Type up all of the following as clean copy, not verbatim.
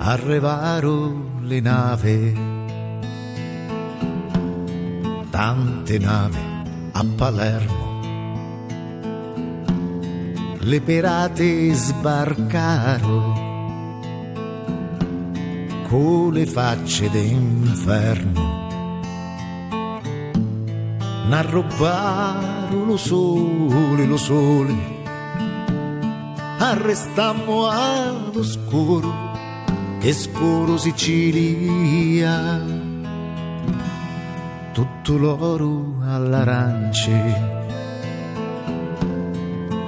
arrivarono le navi, tante navi a Palermo. Le pirati sbarcarono con le facce d'inferno. N'arrubarono lo sole, arrestammo allo scuro, che scuro Sicilia, tutto l'oro all'arance.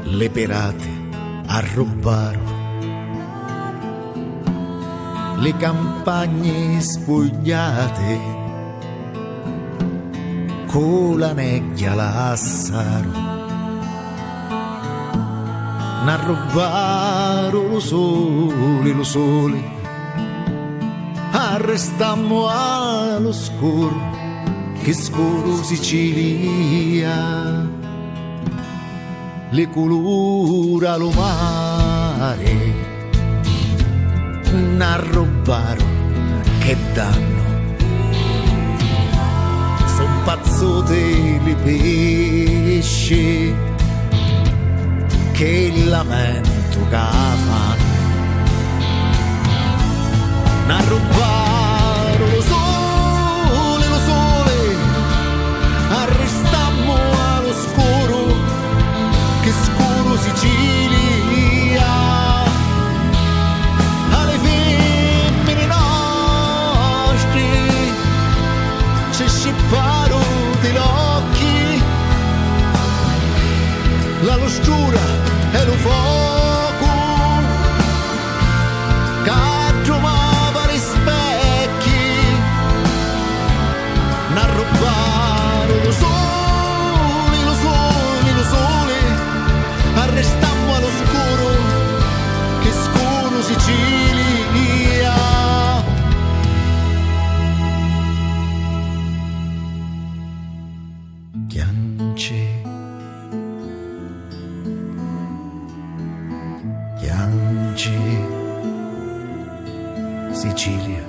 Le pirate arrubarono le campagne spogliate, con la nebbia lassaro. N'arrubarono lo sole, arrestammo allo scuro, che scuro Sicilia, le colora lo mare. N'arrubarono che danno, son pazzote le pesce, che lamento che fanno. N'arrubarono lo sole, arrestammo allo scuro, che scuro Sicilia, alle femmine nostre ci scipparono degli occhi, la lustura e lo fuoco che tromava gli specchi. N'arrubarono lo sole, arrestammo allo scuro, che scuro Sicilia. Piange Sicilia.